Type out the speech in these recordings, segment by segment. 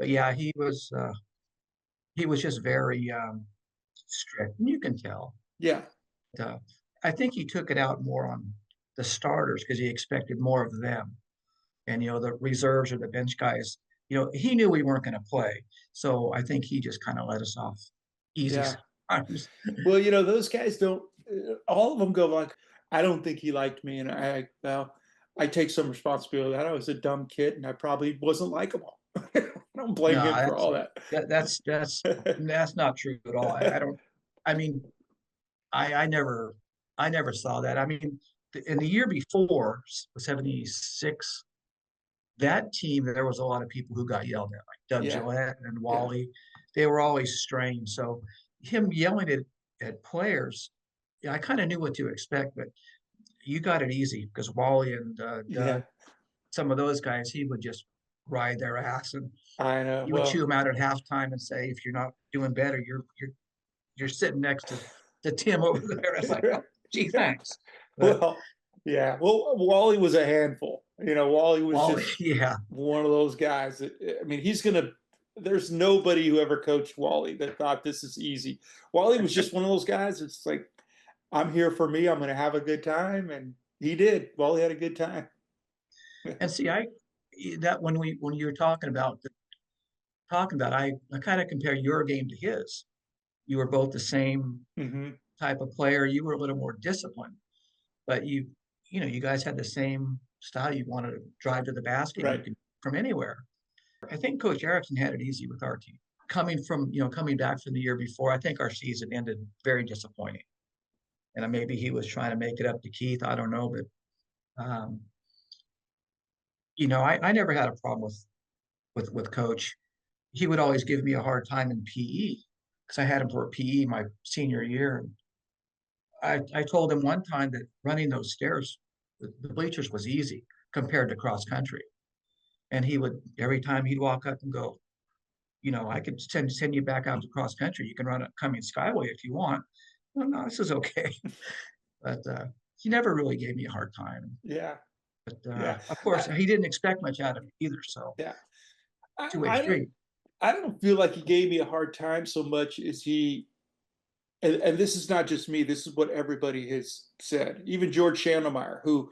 But yeah, he was just very strict, and you can tell. Yeah, Uh, I think he took it out more on the starters because he expected more of them, and the reserves or the bench guys. He knew we weren't going to play, so I think he just kind of let us off easy yeah. sometimes. Well, those guys don't. All of them go like, I don't think he liked me, and well, I take some responsibility. That I was a dumb kid, and I probably wasn't likable. I don't blame No, him for all that. that's not true at all. I don't. I mean, I never saw that. I mean, in the year before, 76, that team, there was a lot of people who got yelled at, like Doug Yeah, Gillette and yeah, Wally. They were always strange. So him yelling at players, yeah, I kind of knew what to expect, but you got it easy because Wally and yeah. Doug, some of those guys, he would just ride their ass, and I know. you would chew Well, them out at halftime and say, if you're not doing better, you're sitting next to Tim over there. It's like, oh, gee, thanks. But well, yeah. Well, Wally was a handful. Wally was Wally, just yeah, one of those guys that, I mean, he's gonna. There's nobody who ever coached Wally that thought this is easy. Wally was just one of those guys. It's like, I'm here for me. I'm going to have a good time, and he did. Wally had a good time. and see, that when you were talking about, I kind of compare your game to his. You were both the same Hmm. type of player. You were a little more disciplined, but you guys had the same style. You wanted to drive to the basket, and you Right. could from anywhere. I think Coach Erickson had it easy with our team. Coming back from the year before, I think our season ended very disappointing. And maybe he was trying to make it up to Keith. I don't know, but I never had a problem with Coach. He would always give me a hard time in PE because I had him for PE my senior year. And I told him one time that running those stairs, the bleachers was easy compared to cross country. And he would every time he'd walk up and go, I could send you back out to cross country. You can run a coming skyway if you want. Well, no, this is okay. But he never really gave me a hard time. Yeah. But Yeah. of course, I, he didn't expect much out of me either. So yeah. I, two-way I didn't. street. I don't feel like he gave me a hard time so much as he. And this is not just me. This is what everybody has said. Even George Schandelmeyer, who,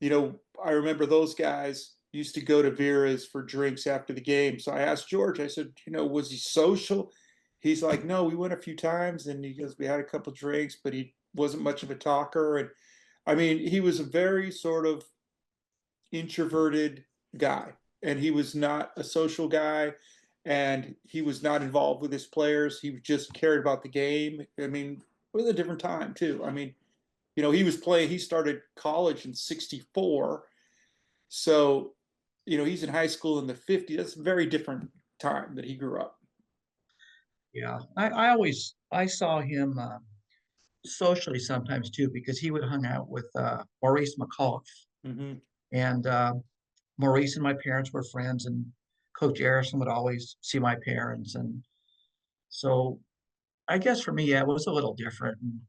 I remember those guys used to go to Vera's for drinks after the game. So I asked George, I said, was he social? He's like, no, we went a few times and he goes, we had a couple drinks, but he wasn't much of a talker. And I mean, he was a very sort of introverted guy and he was not a social guy and he was not involved with his players. He just cared about the game. I mean, it was a different time too. I mean, he started college in 64. So, he's in high school in the 50s. That's a very different time that he grew up. Yeah, I saw him socially sometimes too because he would hang out with Maurice McAuliffe, Hmm. and Maurice and my parents were friends, and Coach Harrison would always see my parents, and so I guess for me, yeah, it was a little different. And,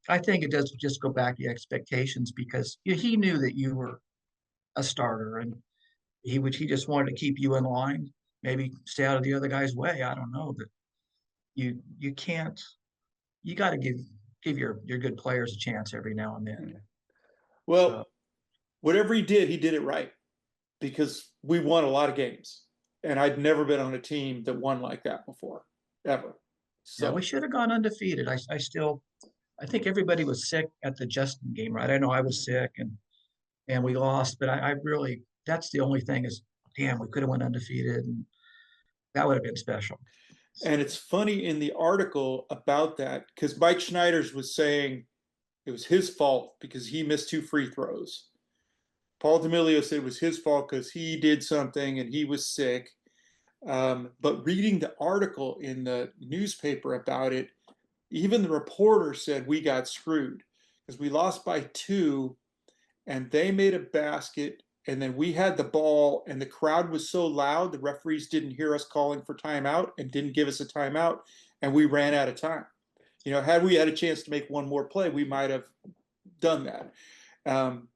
I think it does just go back to expectations because he knew that you were a starter, and he just wanted to keep you in line, maybe stay out of the other guy's way. I don't know, but you can't. You got to give your good players a chance every now and then. So Well, whatever he did it right because we won a lot of games. And I'd never been on a team that won like that before, ever. yeah, we So, should have gone undefeated. I think everybody was sick at the Justin game, right? I know I was sick and we lost, but I really that's the only thing is, damn, we could have went undefeated, and that would have been special. and it's funny in the article about that because Mike Schneider's was saying it was his fault because he missed two free throws. Paul D'Amelio said it was his fault because he did something and he was sick. But reading the article in the newspaper about it, even the reporter said we got screwed because we lost by two and they made a basket and then we had the ball and the crowd was so loud the referees didn't hear us calling for timeout and didn't give us a timeout and we ran out of time. Had we had a chance to make one more play, we might have done that. Um,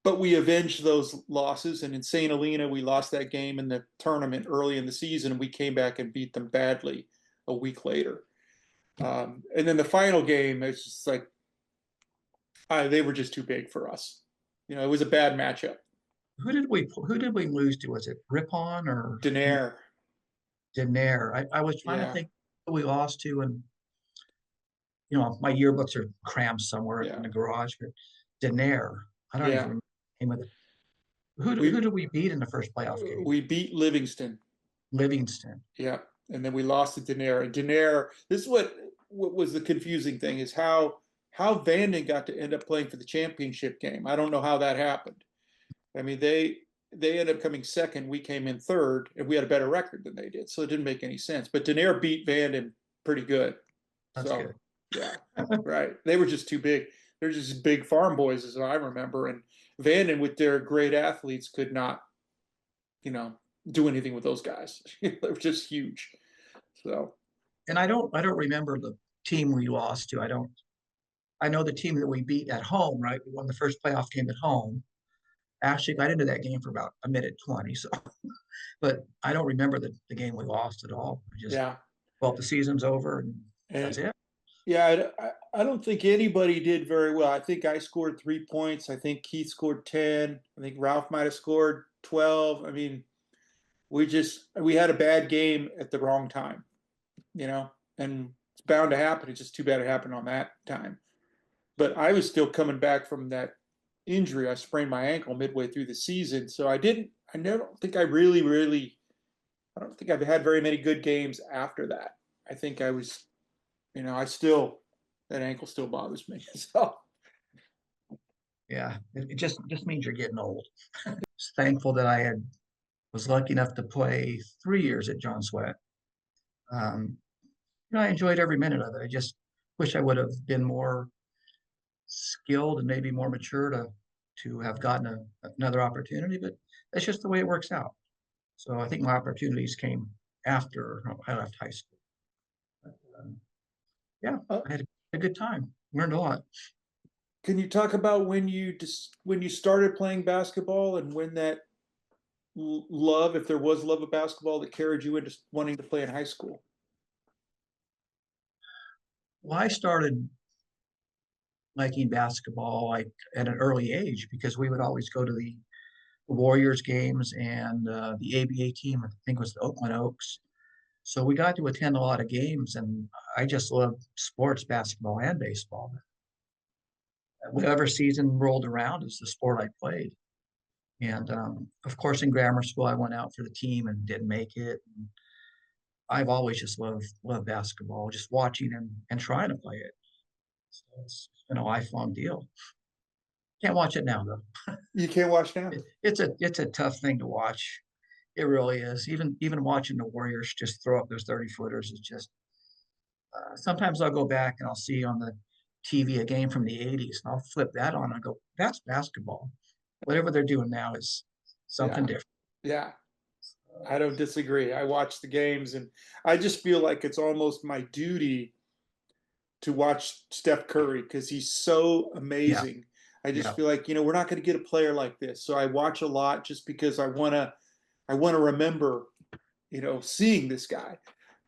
but we avenged those losses. And in St. Helena, we lost that game in the tournament early in the season, and we came back and beat them badly a week later. And then the final game, it's just like they were just too big for us. It was a bad matchup. Who did we lose to? Was it Ripon or Denaire, Denaire? I was trying to yeah, think who we lost to, and my yearbooks are crammed somewhere in yeah, the garage. But Denaire, I don't even yeah. remember the name of it. Who We did we beat in the first playoff game? we beat Livingston. Livingston. Yeah, and then we lost to Denaire. And Denaire, this is what was the confusing thing is how Vanden got to end up playing for the championship game. I don't know how that happened. I mean, they ended up coming second. We came in third, and we had a better record than they did. So it didn't make any sense. But Denaire beat Vanden pretty good. That's So good. yeah, right. They were just too big. They're just big farm boys, as I remember. And Vanden, with their great athletes, could not, you know, do anything with those guys. They were just huge. So And I don't remember the team we lost to. I know the team that we beat at home, right? We won the first playoff game at home. Actually got into that game for about a minute 20. So, but I don't remember the game we lost at all. I just, yeah, well, the season's over and that's and it. yeah, I don't think anybody did very well. I think I scored 3 points. I think Keith scored 10. I think Ralph might have scored 12. I mean, we had a bad game at the wrong time, and it's bound to happen. It's just too bad it happened on that time. But I was still coming back from that injury. I sprained my ankle midway through the season, so I never think I really, I don't think I've had very many good games after that. I think I was, I still, that ankle still bothers me. So Yeah. It just means you're getting old. Just thankful that was lucky enough to play 3 years at John Swett. Um, I enjoyed every minute of it. I just wish I would have been more skilled and maybe more mature to have gotten another opportunity, but that's just the way it works out. So I think my opportunities came after I left high school. But, yeah, uh, I had a good time. Learned a lot. can you talk about when you started playing basketball and when that love, if there was love of basketball that carried you into wanting to play in high school? Well, I started liking basketball like at an early age because we would always go to the Warriors games and the ABA team, I think it was the Oakland Oaks. So we got to attend a lot of games, and I just loved sports, basketball, and baseball. Whatever season rolled around is the sport I played. And of course, in grammar school, I went out for the team and didn't make it. And I've always just loved basketball, just watching and trying to play it. So it's been a lifelong deal. Can't watch it now though. You can't watch now. It's a tough thing to watch. It really is. Even watching the Warriors just throw up those 30-footers is just. Sometimes I'll go back and I'll see on the TV a game from the '80s, and I'll flip that on and go, "That's basketball." Whatever they're doing now is something Yeah, different. yeah. I don't disagree. I watch the games and I just feel like it's almost my duty to watch Steph Curry because he's so Yeah, amazing. I just yeah, feel like, we're not going to get a player like this. So I watch a lot just because I want to remember, seeing this guy.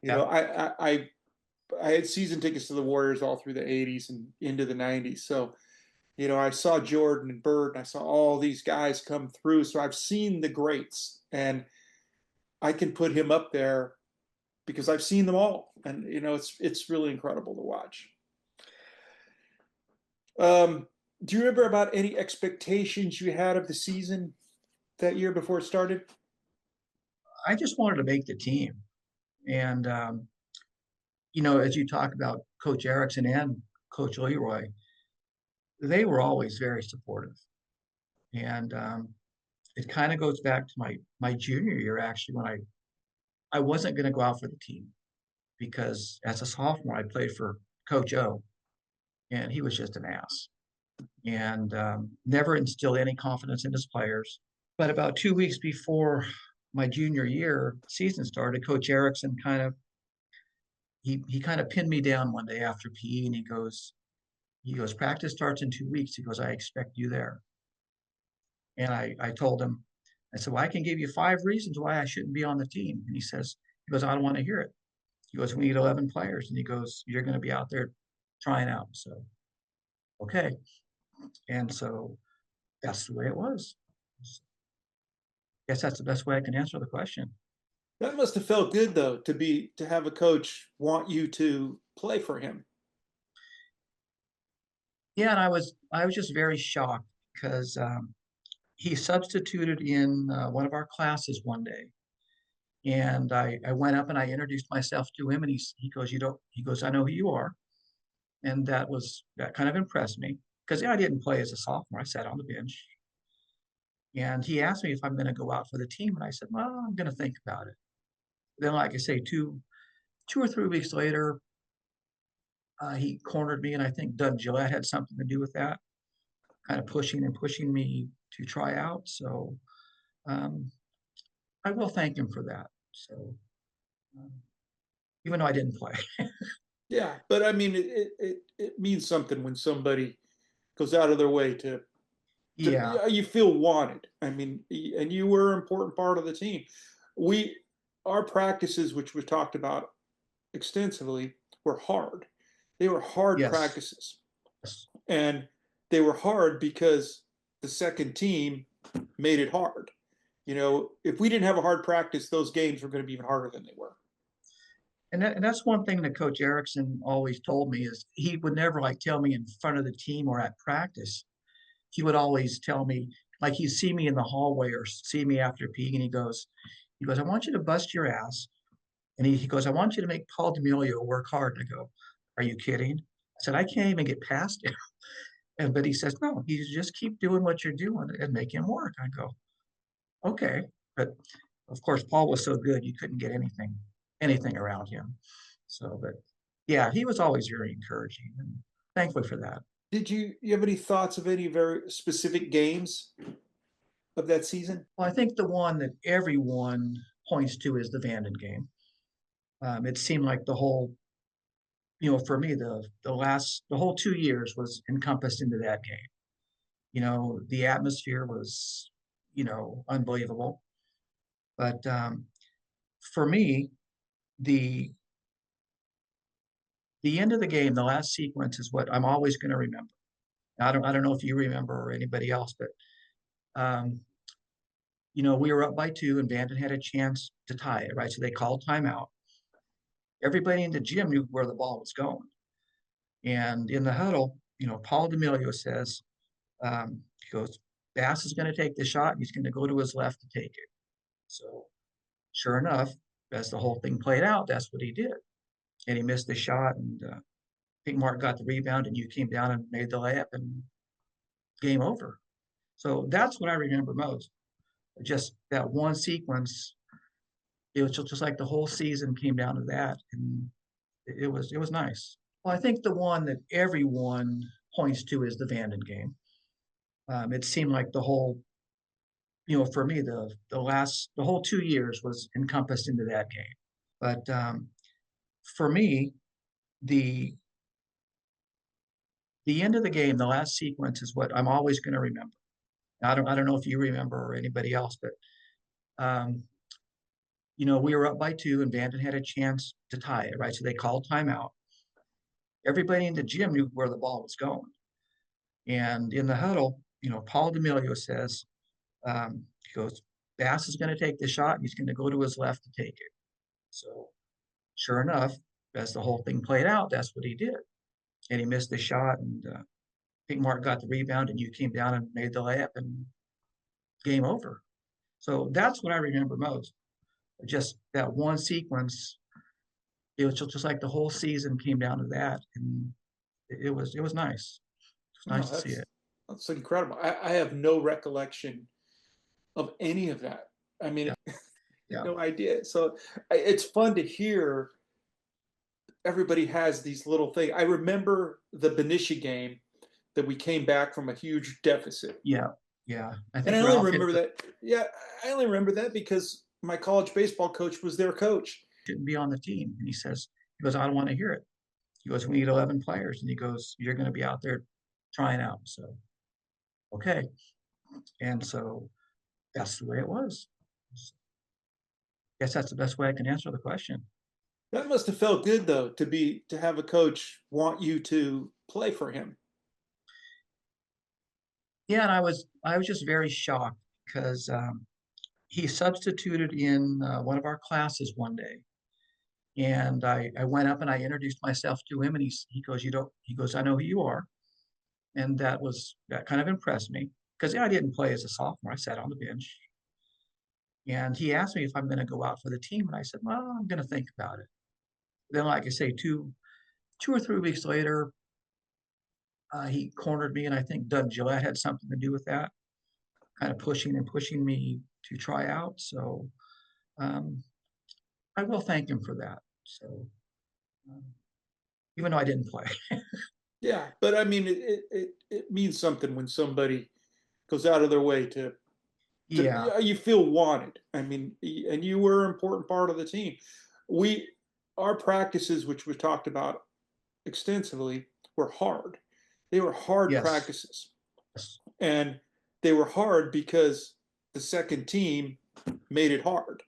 You yeah. know, I had season tickets to the Warriors all through the 80s and into the 90s. So, I saw Jordan and Bird and I saw all these guys come through. So I've seen the greats and I can put him up there because I've seen them all, and it's really incredible to watch. Do you remember about any expectations you had of the season that year before it started? I just wanted to make the team, and as you talk about Coach Erickson and Coach Leroy, they were always very supportive, and it kind of goes back to my junior year actually when I wasn't going to go out for the team because as a sophomore I played for Coach O, and he was just an ass and never instilled any confidence in his players. But about 2 weeks before my junior year season started, Coach Erickson he kind of pinned me down one day after PE, and he goes, practice starts in 2 weeks. He goes, I expect you there. And I told him, I said, well, I can give you 5 reasons why I shouldn't be on the team. And he goes, I don't want to hear it. He goes, we need 11 players. And he goes, you're going to be out there trying out. So, okay. And so that's the way it was. Guess that's the best way I can answer the question. That must have felt good though to have a coach want you to play for him. Yeah, and I was just very shocked because he substituted in one of our classes one day, and I went up and I introduced myself to him, and he goes, he goes, I know who you are, and that kind of impressed me because I didn't play as a sophomore. I sat on the bench, and he asked me if I'm going to go out for the team, and I said, well, I'm going to think about it. Then, like I say, two or 3 weeks later, he cornered me, and I think Doug Gillette had something to do with that, kind of pushing me to try out. So um, I will thank him for that. So um, even though I didn't play, Yeah, but I mean, it means something when somebody goes out of their way to yeah, you feel wanted. I mean, and you were an important part of the team. We our practices, which we talked about extensively, were hard. They were hard yes, practices, and they were hard because the second team made it hard. You know, if we didn't have a hard practice, those games were going to be even harder than they were. and that's one thing that Coach Erickson always told me is he would never like tell me in front of the team or at practice. He would always tell me like he'd see me in the hallway or see me after PE, and he goes, I want you to bust your ass. And he goes, I want you to make Paul D'Amelio work hard. And I go, are you kidding? I said, I can't even get past him. And but he says, no, you just keep doing what you're doing and make him work. I go, okay. But of course, Paul was so good you couldn't get anything around him. So, but yeah, he was always very encouraging and thankful for that. Did you have any thoughts of any very specific games of that season? Well, I think the one that everyone points to is the Vanden game. It seemed like for me, the whole 2 years was encompassed into that game. The atmosphere was, unbelievable. But for me, the the end of the game, the last sequence is what I'm always going to remember. I don't know if you remember or anybody else, but um, we were up by 2 and Vanden had a chance to tie it, right? So they called timeout. Everybody in the gym knew where the ball was going. And in the huddle, Paul D'Amelio says, he goes, Bass is going to take the shot. He's going to go to his left to take it. So sure enough, as the whole thing played out, that's what he did. And he missed the shot. And I think Mark got the rebound and you came down and made the layup and game over. So that's what I remember most. Just that one sequence. It was just like the whole season came down to that. And it was nice. Well, I think the one that everyone points to is the Vanden game. It seemed like for me, the whole 2 years was encompassed into that game. But for me, the the end of the game, the last sequence is what I'm always going to remember. I don't know if you remember or anybody else, but um, we were up by 2 and Vanden had a chance to tie it, right? So they called timeout. Everybody in the gym knew where the ball was going. And in the huddle, Paul D'Amelio says, he goes, Bass is going to take the shot. He's going to go to his left to take it. So sure enough, as the whole thing played out, that's what he did. And he missed the shot. And I think Mark got the rebound and you came down and made the layup and game over. So that's what I remember most. Just that one sequence. It was just like the whole season came down to that. And it was nice. It was No, nice to see it. that's incredible. I have no recollection of any of that. I mean, Yeah. Yeah. no idea. So it's fun to hear everybody has these little things. I remember the Benicia game that we came back from a huge deficit. Yeah. Yeah. I And think I only Ralph hit remember that. Yeah, I only remember that because my college baseball coach was their coach. shouldn't be on the team. And he goes, I don't want to hear it. He goes, we need 11 players. And he goes, you're going to be out there trying out. So, okay. And so that's the way it was. Guess that's the best way I can answer the question. That must have felt good though, to have a coach want you to play for him. Yeah, and I was just very shocked because he substituted in one of our classes one day, and I went up and I introduced myself to him, and he goes, "You don't," he goes, "I know who you are," and that kind of impressed me because I didn't play as a sophomore. I sat on the bench, and he asked me if I'm going to go out for the team, and I said, "Well, I'm going to think about it." Then, like I say, two or 3 weeks later, he cornered me, and I think Doug Gillette had something to do with that, kind of pushing me to try out. So um, I will thank him for that. So um, even though I didn't play, Yeah, but I mean, it means something when somebody goes out of their way to yeah, you feel wanted. I mean, and you were an important part of the team. We our practices, which we talked about extensively, were hard. They were hard yes, practices, yes. and they were hard because the second team made it hard.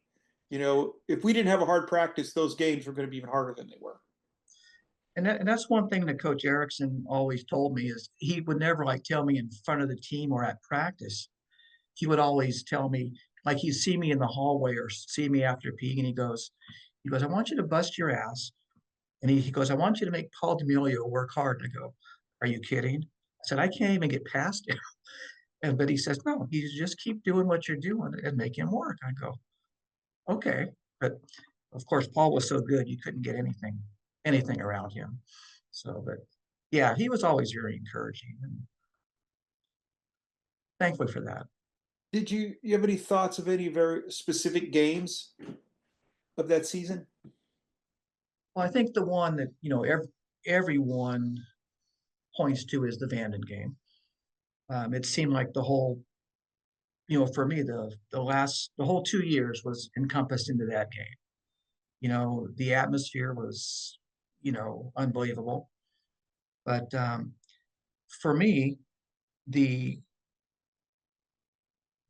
If we didn't have a hard practice, those games were going to be even harder than they were. And that's one thing that Coach Erickson always told me is he would never like tell me in front of the team or at practice. He would always tell me, like he'd see me in the hallway or see me after PE, and he goes, I want you to bust your ass. And he goes, I want you to make Paul D'Amelio work hard. And I go, are you kidding? I said, I can't even get past him. And but he says, no, you just keep doing what you're doing and make him work. I go, okay. But of course, Paul was so good you couldn't get anything around him. So, but yeah, he was always very encouraging and thankful for that. Did you have any thoughts of any very specific games of that season? Well, I think the one that everyone points to is the Vanden game. It seemed like for me, the whole 2 years was encompassed into that game. The atmosphere was, unbelievable. But for me, the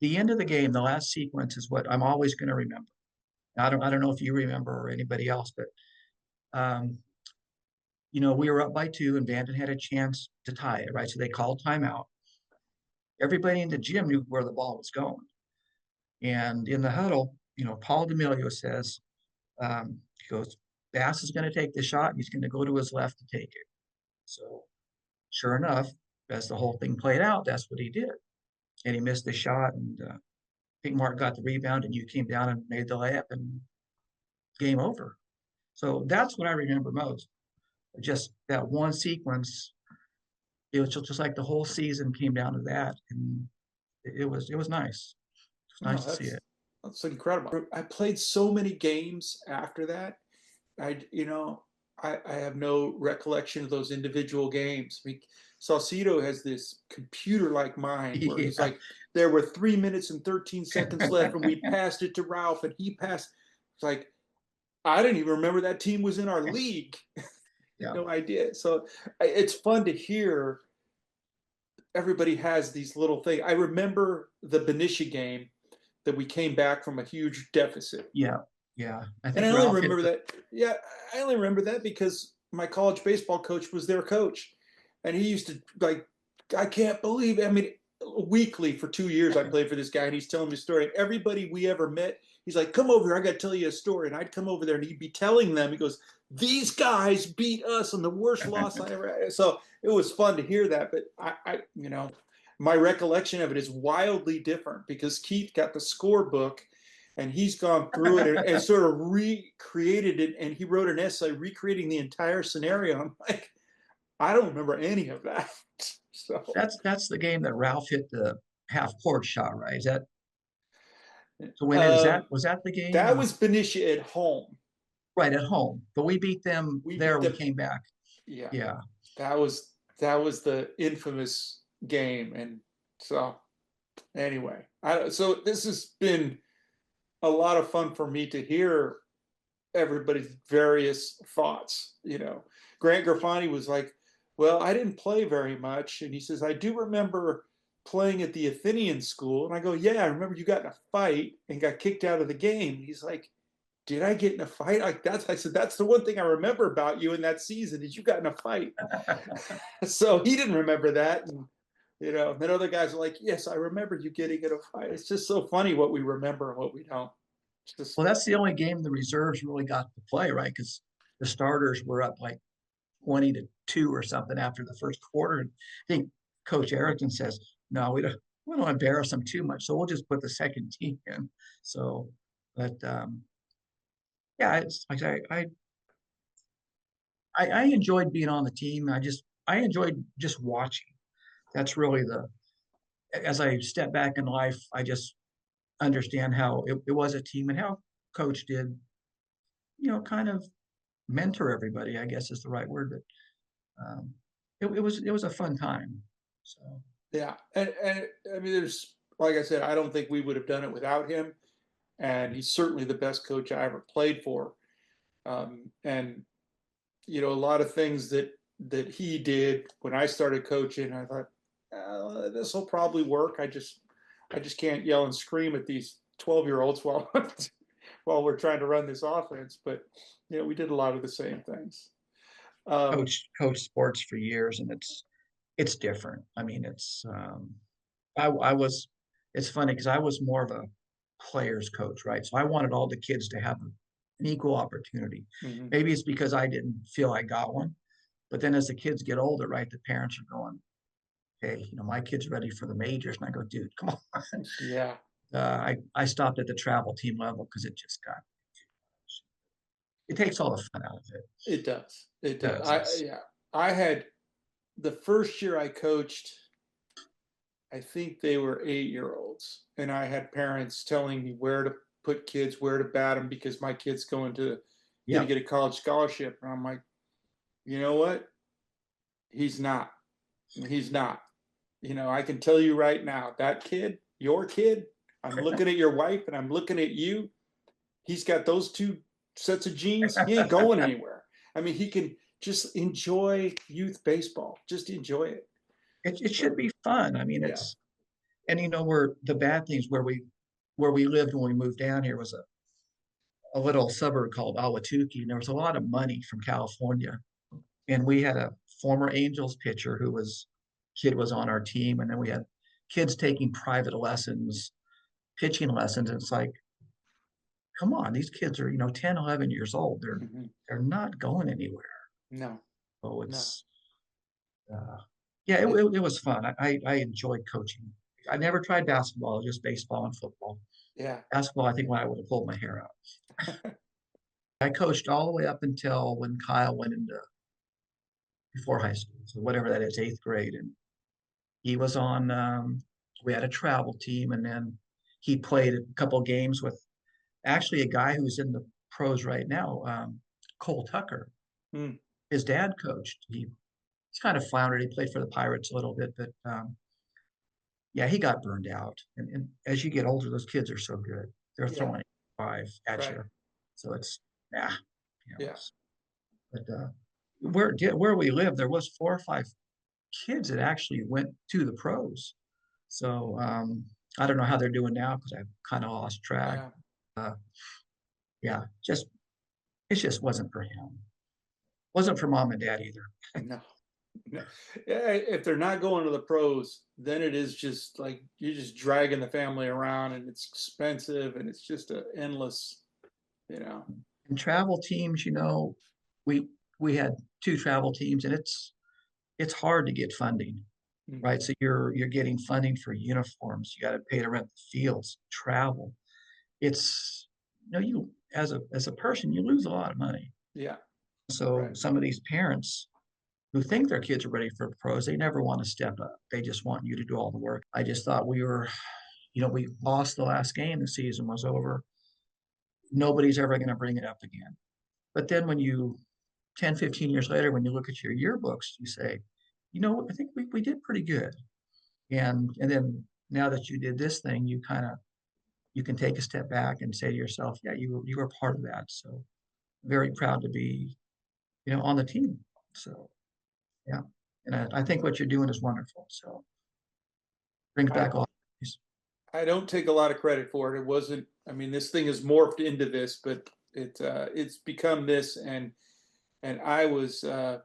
the end of the game, the last sequence is what I'm always going to remember. I don't know if you remember or anybody else, but um, we were up by two and Vanden had a chance to tie it, right? So they called timeout. Everybody in the gym knew where the ball was going. And in the huddle, Paul D'Amelio says, he goes, Bass is going to take the shot and he's going to go to his left to take it. So sure enough, as the whole thing played out, that's what he did. And he missed the shot. And I think Mark got the rebound and you came down and made the layup and game over. So that's what I remember most. Just that one sequence. It was just like the whole season came down to that. And it was nice. It was No, nice to see it. that's incredible. I played so many games after that. I you know I have no recollection of those individual games. I mean, Saucedo has this computer-like mind where he's Yeah. like, there were 3 minutes and 13 seconds left, and we passed it to Ralph, and he passed. It's like I didn't even remember that team was in our league. Yeah. No idea. So it's fun to hear everybody has these little things. I remember the Benicia game that we came back from a huge deficit. Yeah. Yeah. I And think I only Ralph hit remember that, yeah, I only remember that because my college baseball coach was their coach. And he used to, like, I can't believe it. I mean, weekly for 2 years, I played for this guy and he's telling me a story. And everybody we ever met, he's like, come over here, I got to tell you a story. And I'd come over there and he'd be telling them, he goes, these guys beat us on the worst loss I ever had. So it was fun to hear that. But my recollection of it is wildly different because Keith got the scorebook and he's gone through it and sort of recreated it. And he wrote an essay recreating the entire scenario. I'm like, I don't remember any of that. So that's the game that Ralph hit the half court shot, right? Is that to win it? Is that um, was that the game that or was Benicia at home. right at home? But we beat them We there. beat We them. came back. Yeah, Yeah. that was the infamous game. And so anyway, so this has been a lot of fun for me to hear everybody's various thoughts. Grant Grafani was like, well, I didn't play very much. And he says, I do remember playing at the Athenian school?" And I go, "Yeah, I remember you got in a fight and got kicked out of the game." He's like, "Did I get in a fight?" Like that's I said, "That's the one thing I remember about you in that season is you got in a fight." So he didn't remember that. And then other guys are like, "Yes, I remember you getting in a fight." It's just so funny what we remember and what we don't. It's just Well, that's the only game the reserves really got to play, right? Because the starters were up like 20-2 or something after the first quarter. And I think Coach Erickson says, "No, we don't embarrass them too much, so we'll just put the second team in." So, but yeah, it's like I enjoyed being on the team. I enjoyed just watching. That's really the as I step back in life, I just understand how it was a team and how Coach did, kind of mentor everybody, I guess is the right word. But it was a fun time. So yeah. And I mean, there's like I said, I don't think we would have done it without him. And he's certainly the best coach I ever played for. And a lot of things that he did when I started coaching, I thought, this will probably work. I just can't yell and scream at these 12-year-olds while while we're trying to run this offense. But we did a lot of the same things. Um, coach sports for years, and it's different. I mean, I was it's funny because I was more of a players coach, right? So I wanted all the kids to have an equal opportunity. mhm. Maybe it's because I didn't feel I got one, but then as the kids get older, right, the parents are going, "Hey, my kid's ready for the majors," and I go, "Dude, come on." Yeah, I stopped at the travel team level because it takes all the fun out of it. it does. It It does. does. I had the first year I coached, I think they were 8-year-olds, and I had parents telling me where to put kids, where to bat them because my kid's going to Yeah, get a college scholarship, and I'm like, you know what? He's not. He's not. I can tell you right now, that kid, your kid, I'm looking at your wife and I'm looking at you. He's got those two sets of genes. He ain't going anywhere. I mean, he can just enjoy youth baseball. Just enjoy it. it should So, be fun. I mean, yeah. and where the bad things where we lived when we moved down here was a little suburb called Awatuki, and there was a lot of money from California. And we had a former Angels pitcher kid was on our team, and then we had kids taking private lessons, pitching lessons. And it's like, come on, these kids are 10, 11 years old. They're Mhm. they're not going anywhere. No, So no. it's yeah, It, it was fun. I enjoyed coaching. I never tried basketball, just baseball and football. yeah. Basketball, I think when I would have pulled my hair out. I coached all the way up until when Kyle went into before high school, so whatever that is, eighth grade, and he was on. We had a travel team, and then he played a couple games with actually a guy who's in the pros right now, Cole Tucker. Mm, His dad coached. He's kind of floundered. He played for the Pirates a little bit, but yeah, he got burned out. And as you get older, those kids are so good. They're yeah. throwing five at Right. you, so it's yeah, Yeah. but where we live, there was 4 or 5 kids that actually went to the pros. So I don't know how they're doing now because I've kind of lost track. Yeah. Uh, yeah, it just wasn't for him. Wasn't for mom and dad either. No. No. Yeah, if they're not going to the pros, then it is just like you're just dragging the family around and it's expensive and it's just a endless, you know. And travel teams, we we had 2 travel teams, and it's hard to get funding, Mhm. right? So you're getting funding for uniforms. You got to pay to rent the fields, travel. It's you as a person, you lose a lot of money. Yeah. So Right. some of these parents who think their kids are ready for pros, they never want to step up. They just want you to do all the work. I just thought we lost the last game. The season was over. Nobody's ever going to bring it up again. But then 10, 15 years later, when you look at your yearbooks, you say, I think we did pretty good. And then now that you did this thing, you can take a step back and say to yourself, yeah, you were part of that. So very proud to be, on the team. So yeah. And I think what you're doing is wonderful. So brings I back all these. I don't take a lot of credit for it. It wasn't. I mean, this thing has morphed into this, but it's become this, and I was a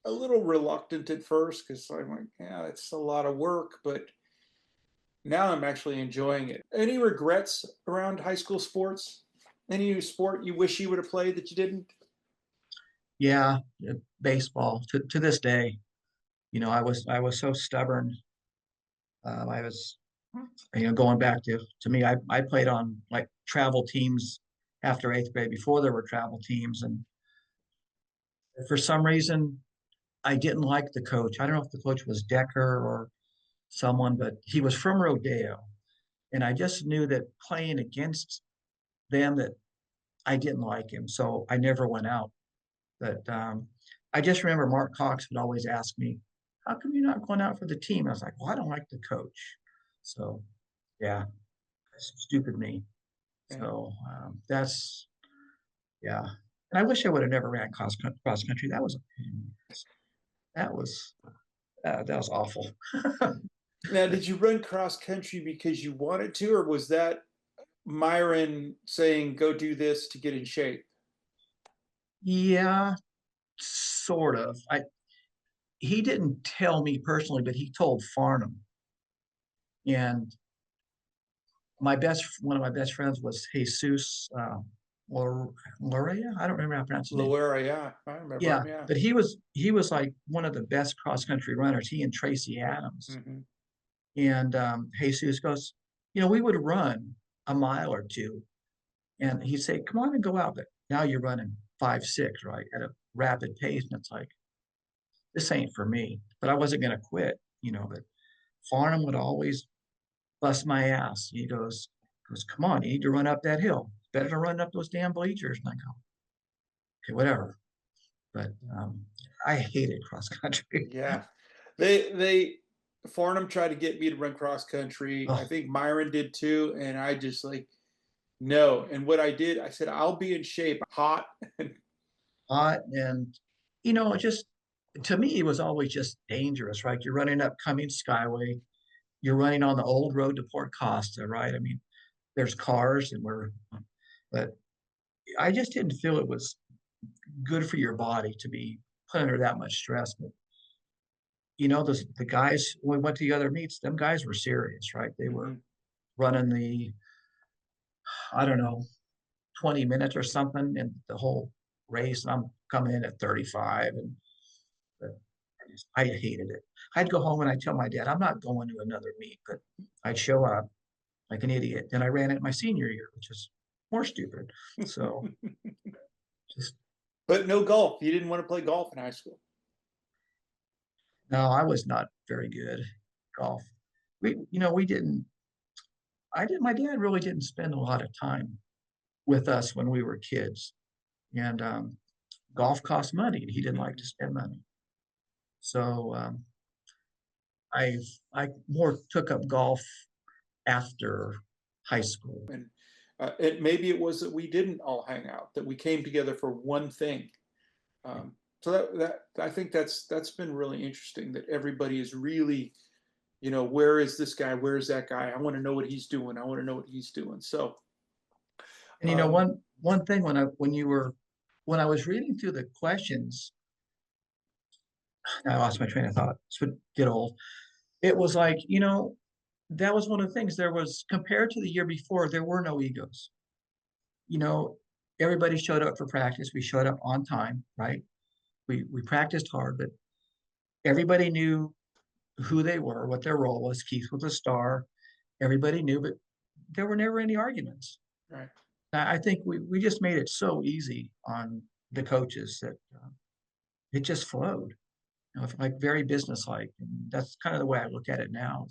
little reluctant at first because I'm like, yeah, it's a lot of work, but now I'm actually enjoying it. Any regrets around high school sports? Any sport you wish you would have played that you didn't? Yeah, baseball to this day. I was so stubborn. I was, going back to me, I played on like travel teams after eighth grade before there were travel teams. And for some reason, I didn't like the coach. I don't know if the coach was Decker or someone, but he was from Rodeo. And I just knew that playing against them that I didn't like him. So I never went out. But I just remember Mark Cox would always ask me, how come you're not going out for the team? I was like, well, I don't like the coach. So yeah, that's stupid me. Yeah. So yeah. And I wish I would have never ran cross country. That was a pain. That was that was awful. Now, did you run cross country because you wanted to, or was that Myron saying, go do this to get in shape? Yeah, sort of. He didn't tell me personally, but he told Farnham. And one of my best friends was Jesus Lorea. I don't remember how to pronounce his name. Loera, yeah, I remember Yeah, him, yeah. but he was like one of the best cross country runners. He and Tracy Adams. Hmm. And Jesus goes, we would run a mile or two, and he'd say, "Come on and go out." But now you're running 5, 6, right, at a rapid pace, and it's like this ain't for me. But I wasn't going to quit. But Farnham would always bust my ass. He goes, "Come on, you need to run up that hill. Better to run up those damn bleachers." And I go, "Okay, whatever." But I hated cross country. Yeah. They Farnham tried to get me to run cross country. I Oh, think Myron did too, and I just like no. And what I did, I said, I'll be in shape, hot. hot and it just to me it was always just dangerous, right? You're running up Cummings Skyway. You're running on the old road to Port Costa, right? I mean, there's cars but I just didn't feel it was good for your body to be put under that much stress. But the guys when we went to the other meets, them guys were serious, right? They were Mhm. running I don't know, 20 minutes or something in the whole race. And I'm coming in at 35 and but I hated it. I'd go home and I'd tell my dad, I'm not going to another meet, but I'd show up like an idiot. Then I ran it my senior year, which is more stupid. So just But no golf. You didn't want to play golf in high school. no, I was not very good at golf. We didn't. I did. My dad really didn't spend a lot of time with us when we were kids, and golf cost money. He didn't like to Mhm. spend money, so I I more took up golf after high school. And maybe it was that we didn't all hang out, that we came together for one thing. So that I think that's been really interesting. That everybody is really, where is this guy? Where is that guy? I want to know what he's doing. I want to know what he's doing. So, And um, one thing when I was reading through the questions, I lost my train of thought. This would get old. It was like, that was one of the things. There was compared to the year before, there were no egos. You know, Everybody showed up for practice. We showed up on time, right? We practiced hard, but everybody knew who they were, what their role was. Keith was a star. Everybody knew, but there were never any arguments. right. I think we just made it so easy on the coaches that it just flowed. Like very businesslike, and that's kind of the way I look at it now.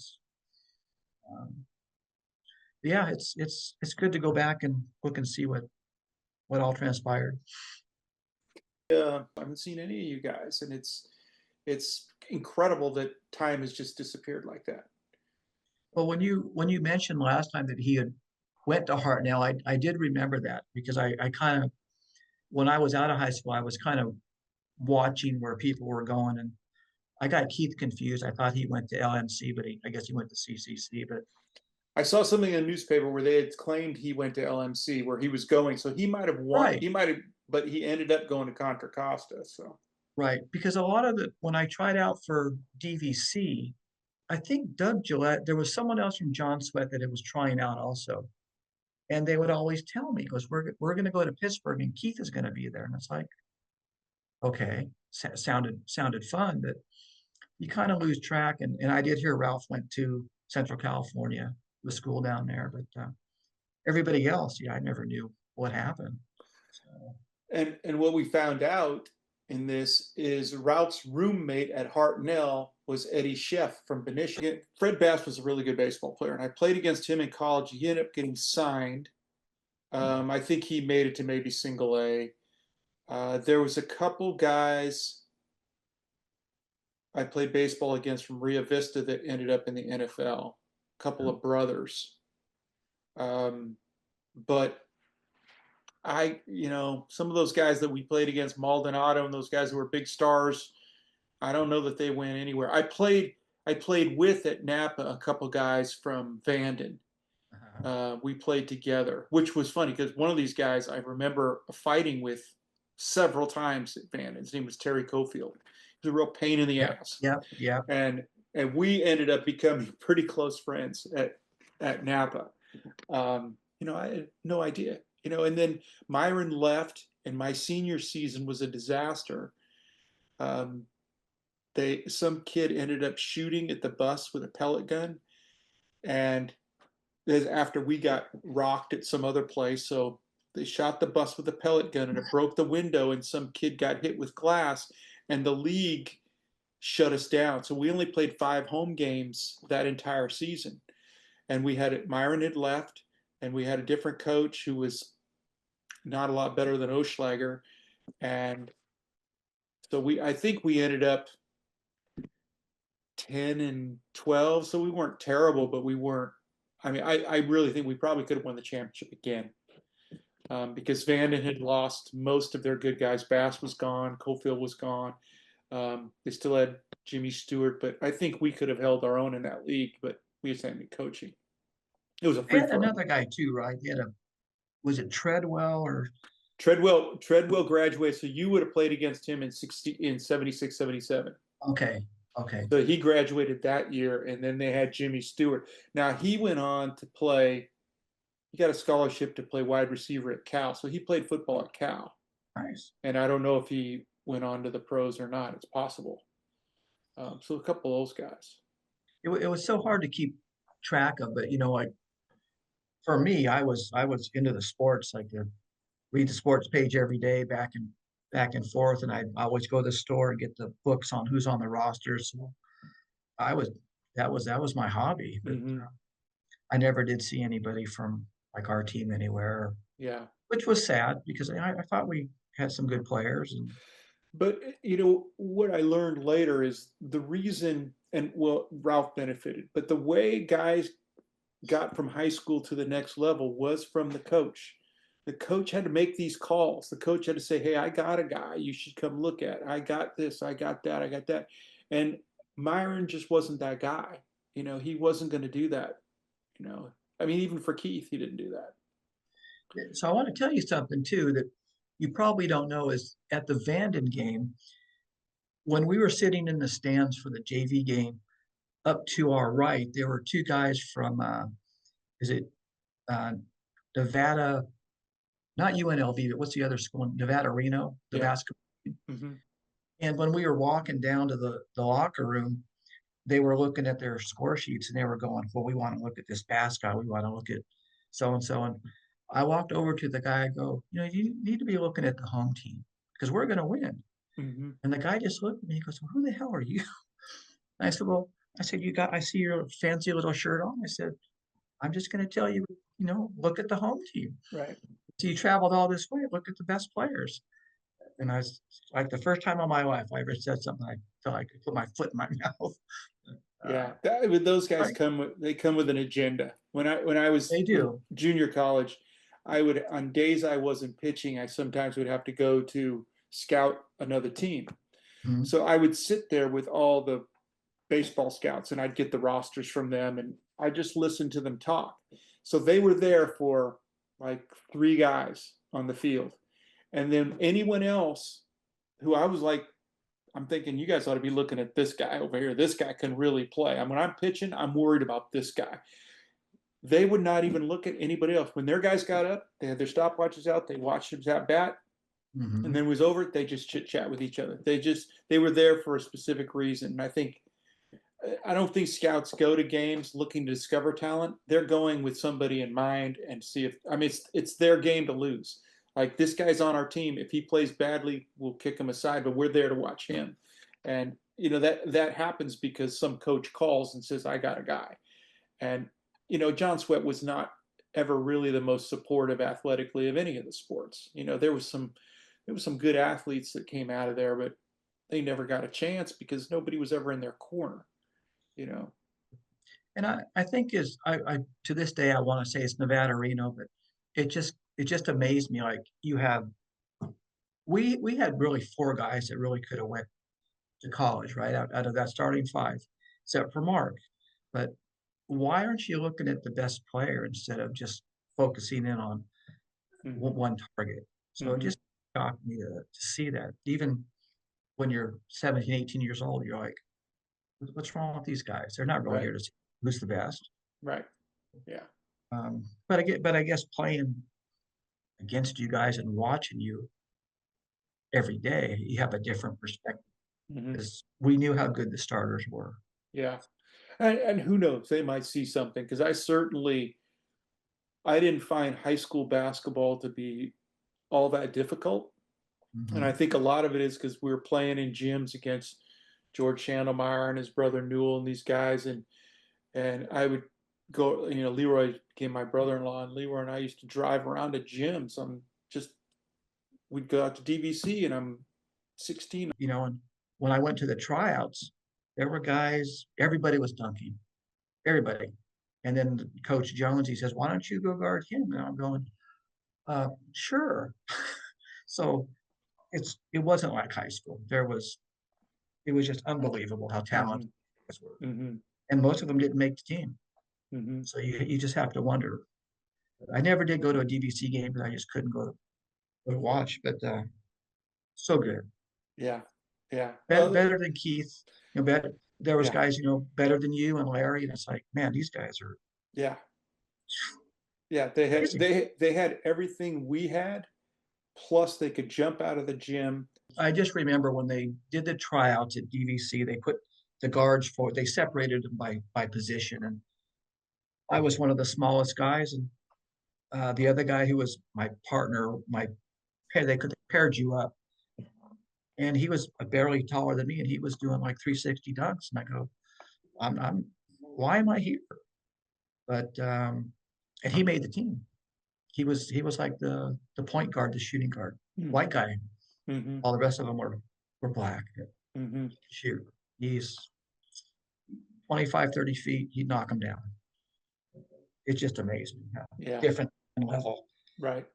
Um, yeah, it's good to go back and look and see what all transpired. I haven't seen any of you guys, and it's incredible that time has just disappeared like that. Well, when you mentioned last time that he had went to Hartnell, I did remember that because I kind of when I was out of high school, I was kind of watching where people were going, and I got Keith confused. I thought he went to LMC, but I guess he went to CCC. But I saw something in the newspaper where they had claimed he went to LMC where he was going. So he might have won. right, He might have, but he ended up going to Contra Costa. So right, because a lot of the when I tried out for DVC, I think Doug Gillette, there was someone else from John Swett that it was trying out also, and they would always tell me, "Goes, we're going to go to Pittsburgh, and Keith is going to be there," and it's like, okay, sounded fun, but you kind of lose track. And I did hear Ralph went to Central California, the school down there, but everybody else, yeah, I never knew what happened. So, and what we found out in this is Ralph's roommate at Hartnell was Eddie Sheff from Benicia. Fred Bass was a really good baseball player, and I played against him in college. He ended up getting signed. I think he made it to maybe single A. There was a couple guys I played baseball against from Rio Vista that ended up in the NFL. A couple of brothers. But some of those guys that we played against, Maldonado and those guys who were big stars, I don't know that they went anywhere. I played with at Napa a couple guys from Vanden. We played together, which was funny because one of these guys I remember fighting with several times at Vanden. His name was Terry Cofield. He was a real pain in the yep, ass. yep, yep. And we ended up becoming pretty close friends at Napa. I had no idea. And then Myron left, and my senior season was a disaster. Some kid ended up shooting at the bus with a pellet gun, and after we got rocked at some other place, so they shot the bus with a pellet gun, and it broke the window, and some kid got hit with glass, and the league shut us down. So we only played 5 home games that entire season, and Myron had left, and we had a different coach who was not a lot better than Oschlager, and so I think we ended up 10-12. So we weren't terrible, but we weren't. I mean, I really think we probably could have won the championship again, because Vanden had lost most of their good guys. Bass was gone, Cofield was gone. They still had Jimmy Stewart, but I think we could have held our own in that league. But we just hadn't been coaching. It was a They free had for all. another guy too, right? They had was it Treadwell or Treadwell graduated, so you would have played against him in 76, 77. okay, okay, So he graduated that year, and then they had Jimmy Stewart. Now he went on to play. He got a scholarship to play wide receiver at Cal, so he played football at Cal. nice. And I don't know if he went on to the pros or not. It's possible. So a couple of those guys. It was so hard to keep track of, but like for me, I was into the sports, like to read the sports page every day, back and forth, and I always go to the store and get the books on who's on the roster. So I was that was my hobby, but Mm-hmm. I never did see anybody from like our team anywhere, Yeah. which was sad because I thought we had some good players. And But what I learned later is the reason, and well, Ralph benefited, but the way guys got from high school to the next level was from the coach. The coach had to make these calls. The coach had to say, "Hey, I got a guy you should come look at. I got this, I got that, I got that." And Myron just wasn't that guy. He wasn't going to do that. I mean, even for Keith, he didn't do that. so I want to tell you something too that you probably don't know is at the Vanden game when we were sitting in the stands for the JV game. Up to our right, there were 2 guys from is it uh, Nevada, not UNLV, but what's the other school? Nevada Reno, the Yeah. basketball. Mm-hmm. And when we were walking down to the locker room, they were looking at their score sheets and they were going, "Well, we want to look at this Bass guy. We want to look at so and so." And I walked over to the guy. I go, "You need to be looking at the home team because we're going to win." Mm-hmm. And the guy just looked at me. He goes, "Well, who the hell are you?" And I said, "Well," I said, I see your fancy little shirt on." I said, "I'm just going to tell you, look at the home team. Right. So you traveled all this way. Look at the best players." And I was like, the first time in my life I ever said something, I felt like I could put my foot in my mouth. Yeah, with those guys Right. come with an agenda. When I was They in do. junior college, I would on days I wasn't pitching, I sometimes would have to go to scout another team. Mhm. So I would sit there with all the baseball scouts and I'd get the rosters from them and I just listened to them talk. So they were there for like three guys on the field. And then anyone else who I was like, I'm thinking you guys ought to be looking at this guy over here. This guy can really play. And when I'm pitching, I'm worried about this guy. They would not even look at anybody else. When their guys got up, they had their stopwatches out, they watched him at bat, and Mhm. then it was over, they just chit chat with each other. They were there for a specific reason. And I don't think scouts go to games looking to discover talent. They're going with somebody in mind and see if I mean it's their game to lose. Like this guy's on our team. If he plays badly, we'll kick him aside, but we're there to watch him. And that happens because some coach calls and says, I got a guy. And John Swett was not ever really the most supportive athletically of any of the sports. There was some good athletes that came out of there, but they never got a chance because nobody was ever in their corner, you know. And I think is I to this day I want to say it's Nevada Reno, but it just amazed me. Like you have we had really four guys that really could have went to college, right? Out of that starting five, except for Mark. But why aren't you looking at the best player instead of just focusing in on Mm-hmm. one target? So it Mm-hmm. just shocked me to see that. Even when you're 17, 18 years old, you're like, what's wrong with these guys? They're not really Right. here to see who's the best. Right. Yeah. But I guess playing against you guys and watching you every day, you have a different perspective Mm-hmm. because we knew how good the starters were. Yeah. And who knows? They might see something because I didn't find high school basketball to be all that difficult. And I Hmm. think a lot of it is because we were playing in gyms against George Chandelmeyer and his brother Newell and these guys, and I would go. Leroy became my brother-in-law, and Leroy and I used to drive around to gyms. Just we'd go out to DVC, and I'm 16. And when I went to the tryouts, there were guys, everybody was dunking, everybody. And then Coach Jones, he says, "Why don't you go guard him?" And I'm going, "Sure." So it wasn't like high school. It was just unbelievable how Mm-hmm. talented guys were, Mm-hmm. and most of them didn't make the team. Mm-hmm. So you just have to wonder. I never did go to a DVC game because I just couldn't go to watch, but so good. Yeah. Yeah. Better than Keith. Better, there was Yeah. guys, better than you and Larry, and it's like, man, these guys are Yeah. Yeah. They had crazy. they had everything we had, plus they could jump out of the gym. I just remember when they did the tryouts at DVC, they put the guards they separated them by position, and I was one of the smallest guys, and the other guy who was my partner, my pair, they paired you up, and he was barely taller than me, and he was doing like 360 dunks, and I go, why am I here? But and he made the team. He was like the point guard, the shooting guard, white Mm-hmm. guy. Mm-hmm. All the rest of them were black. Mm-hmm. Shoot, he's 25, 30 feet. He'd knock him down. It's just amazing how Yeah. different level. Right.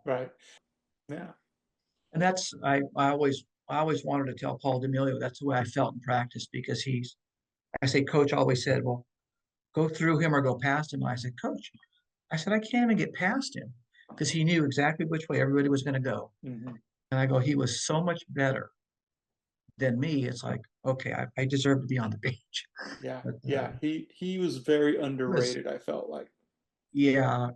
Right. Yeah. And I always wanted to tell Paul D'Amelio that's the way I felt in practice because I say, Coach always said, well, go through him or go past him. And I said, Coach, I said, I can't even get past him because he knew exactly which way everybody was going to go. Mm-hmm. And I go, he was so much better than me. It's like, okay, I deserve to be on the bench. Yeah. But Yeah. He was very he was, underrated, I felt like. yeah,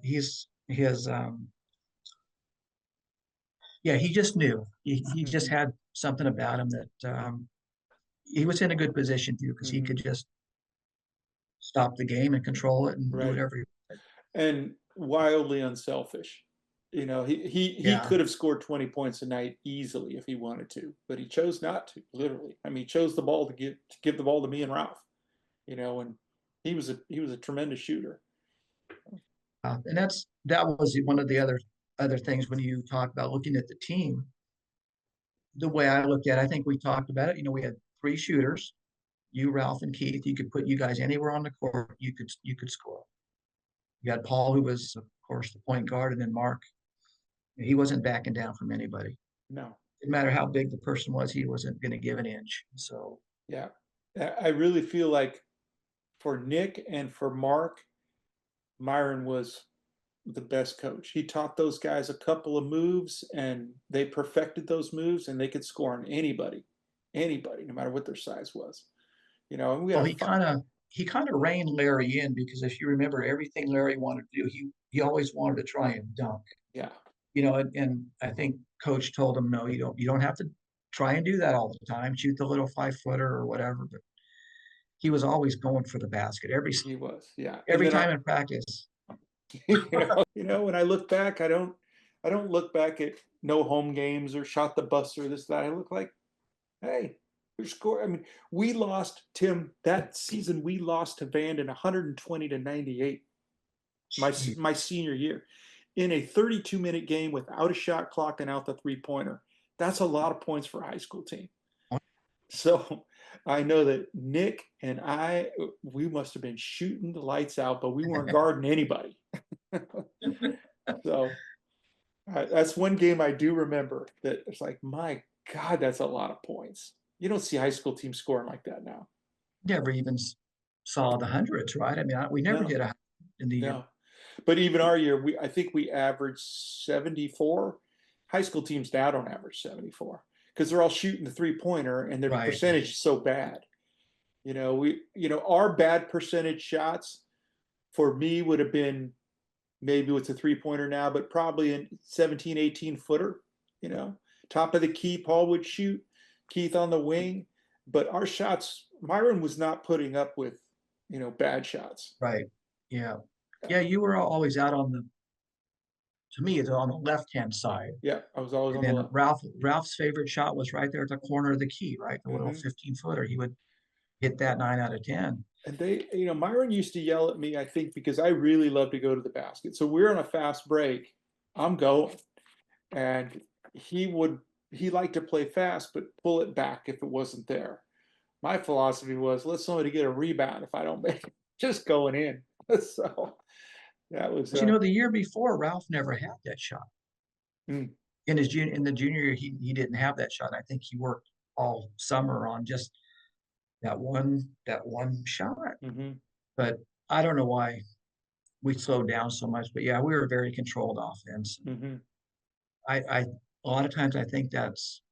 yeah, he just knew. He just Mm-hmm. had something about him that he was in a good position to because he Mm-hmm. could just stop the game and control it and do Right. whatever. And wildly unselfish. He Yeah. could have scored 20 points a night easily if he wanted to, but he chose not to, literally. I mean, he chose the ball to give the ball to me and Ralph, and he was a tremendous shooter. And that was one of the other things when you talk about looking at the team. The way I looked at it, I think we talked about it. We had three shooters, you, Ralph, and Keith. You could put you guys anywhere on the court. You could score. You had Paul, who was of course the point guard, and then Mark. He wasn't backing down from anybody. No. didn't matter how big the person was, he wasn't going to give an inch. So, Yeah. I really feel like for Nick and for Mark, Myron was the best coach. He taught those guys a couple of moves and they perfected those moves and they could score on anybody, no matter what their size was. And we had well, a fun. he kind of reined Larry in because if you remember everything Larry wanted to do, he always wanted to try and dunk. Yeah, And I think coach told him, no, you don't have to try and do that all the time. Shoot the little 5-footer or whatever. But he was always going for the basket he was. Yeah. And every then time in practice. when I look back, I don't look back at no home games or shot the bus or this, that. I look like, hey, we score. I mean, we lost, Tim, that season we lost to Vanden 120-98 my senior year in a 32-minute game without a shot clock and out the three-pointer. That's a lot of points for a high school team. So I know that Nick and we must have been shooting the lights out, but we weren't guarding anybody. So that's one game I do remember that it's like, my God, that's a lot of points. You don't see high school teams scoring like that now. Never even saw the hundreds, right? I mean, we never No, hit a in the no. But even our year, I think we averaged 74. High school teams now don't average 74 because they're all shooting the three-pointer and their right, percentage is so bad. Our bad percentage shots for me would have been maybe with a three-pointer now, but probably a 17, 18 footer, top of the key, Paul would shoot, Keith on the wing. But our shots, Myron was not putting up with, bad shots. right, yeah, yeah. You were always out on the. To me, it's on the left-hand side, Yeah, I was always and on the then left. Ralph's favorite shot was right there at the corner of the key, right, the little Mm-hmm. 15-footer. He would hit that 9 out of 10. And Myron used to yell at me, I think, because I really love to go to the basket. So we're on a fast break. I'm going. And he liked to play fast, but pull it back if it wasn't there. My philosophy was let somebody get a rebound if I don't make it, just going in. So that was, But the year before, Ralph never had that shot. mm, In the junior year, he didn't have that shot. I think he worked all summer on just that one shot. mm-hmm, But I don't know why we slowed down so much. But yeah, we were a very controlled offense. mm-hmm, I a lot of times I think that's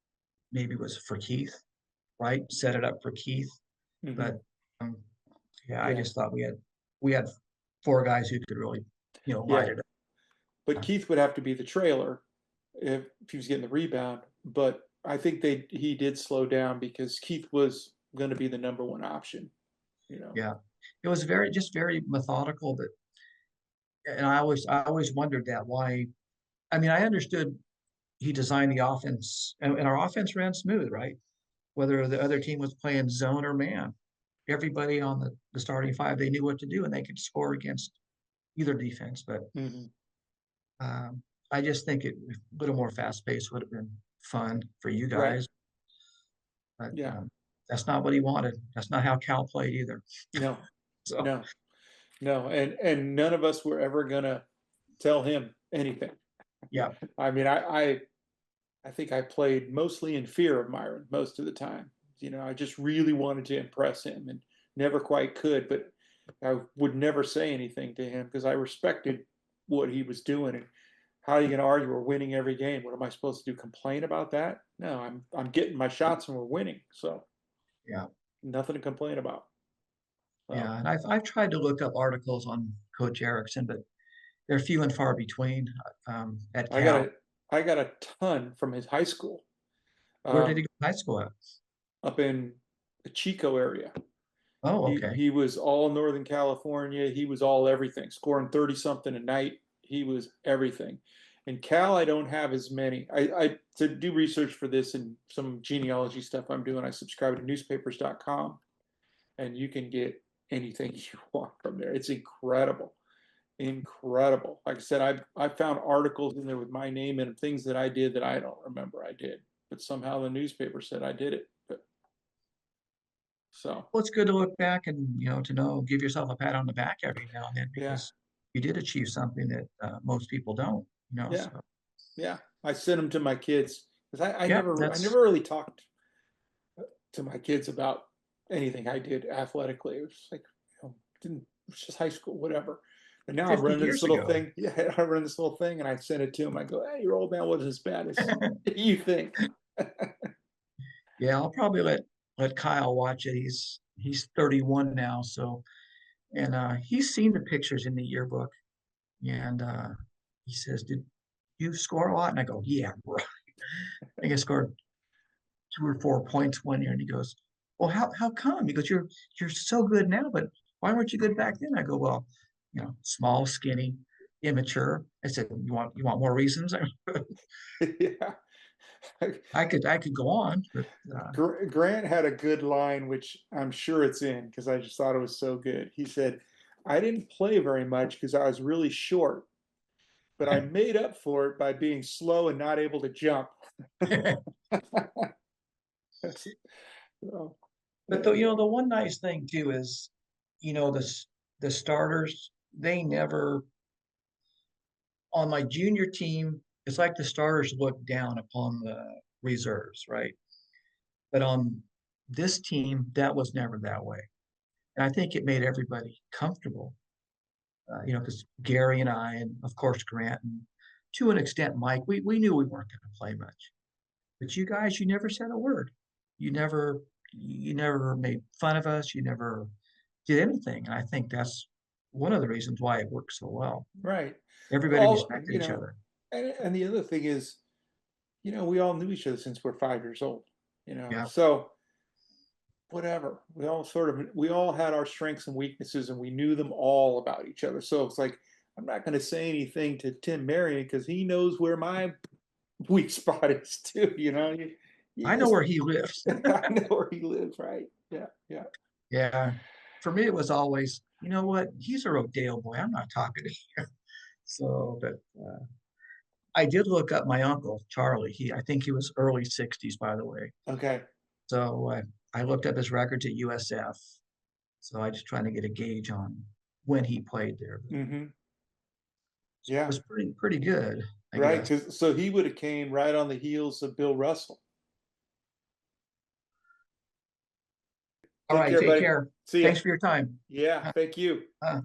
maybe was for Keith, right? Set it up for Keith. mm-hmm. But um, yeah, I Yeah, just thought we had four guys who could really, light yeah. it up. But Keith would have to be the trailer if he was getting the rebound. But I think he did slow down because Keith was going to be the number one option. Yeah, it was very methodical. And I always wondered that why. I mean, I understood he designed the offense, and our offense ran smooth, right? Whether the other team was playing zone or man, everybody on the starting five, they knew what to do and they could score against either defense. But Mm-hmm. um, I just think a little more fast pace would have been fun for you Right. guys. But Yeah. that's not what he wanted. That's not how Cal played either. No. So No. No. And none of us were ever gonna tell him anything. yeah, I mean, I think I played mostly in fear of Myron most of the time. I just really wanted to impress him and never quite could, but I would never say anything to him because I respected what he was doing. And how are you going to argue? We're winning every game. What am I supposed to do? Complain about that? No, I'm getting my shots and we're winning. So yeah, nothing to complain about. So yeah. And I've tried to look up articles on Coach Erickson, but they're few and far between at I got Cal. a I got a ton from his high school Where did he um, go to high school at? up in the Chico area. Oh, He okay. he was all Northern California. He was all everything, scoring 30 something a night. He was everything. In Cal, I don't have as many. I to do research for this and some genealogy stuff I'm doing. I subscribe to newspapers.com, and you can get anything you want from there. It's incredible, incredible. Like I said, I found articles in there with my name and things that I did that I don't remember I did, but somehow the newspaper said I did it. But so Well, it's good to look back and to give yourself a pat on the back every now and then yeah, because you did achieve something that most people don't. yeah. So Yeah, I sent them to my kids. Because Yeah, I that's never really talked to my kids about anything I did athletically. It was just like, didn't, it was just high school, whatever. But now I'm 50 running this years little ago. thing. Yeah, I run this little thing and I send it to him. I go, hey, your old man wasn't as bad as you think. Yeah, I'll probably let Kyle watch it. He's 31 now, so and he's seen the pictures in the yearbook, and he says, "Did you score a lot?" And I go, "Yeah, bro. I think I scored 2 or 4 points one year." And he goes, "Well, how come?" He goes, "You're so good now, but why weren't you good back then?" I go, "Well, small, skinny, immature." I said, "You want more reasons?" Yeah. I could go on, but Grant had a good line, which I'm sure it's in because I just thought it was so good. He said, I didn't play very much because I was really short, but I made up for it by being slow and not able to jump. So, but the one nice thing too is, the starters, they never on my junior team, it's like the starters look down upon the reserves, right? But on this team, that was never that way. And I think it made everybody comfortable, because Gary and I, and of course Grant, and to an extent Mike, we knew we weren't going to play much. But you guys, you never said a word. You never made fun of us. You never did anything. And I think that's one of the reasons why it worked so well. right. Everybody All, respected each other. and the other thing is, we all knew each other since we're 5 years old, Yeah. so whatever. We all had our strengths and weaknesses and we knew them all about each other. So it's like, I'm not going to say anything to Tim Marion because he knows where my weak spot is too, you I know just, where he lives. I know where he lives, right? Yeah, yeah. Yeah. For me, it was always, you know what? He's a Rodale boy. I'm not talking to him. So, but I did look up my uncle, Charlie. I think he was early 60s, by the way. Okay. So I looked up his records at USF. So I just trying to get a gauge on when he played there. But Mm-hmm. it Yeah. was pretty good, I Right. guess. Because so he would have came right on the heels of Bill Russell. All Take right, care, take buddy. care. See ya. Thanks for your time. Yeah. Thank you. Uh,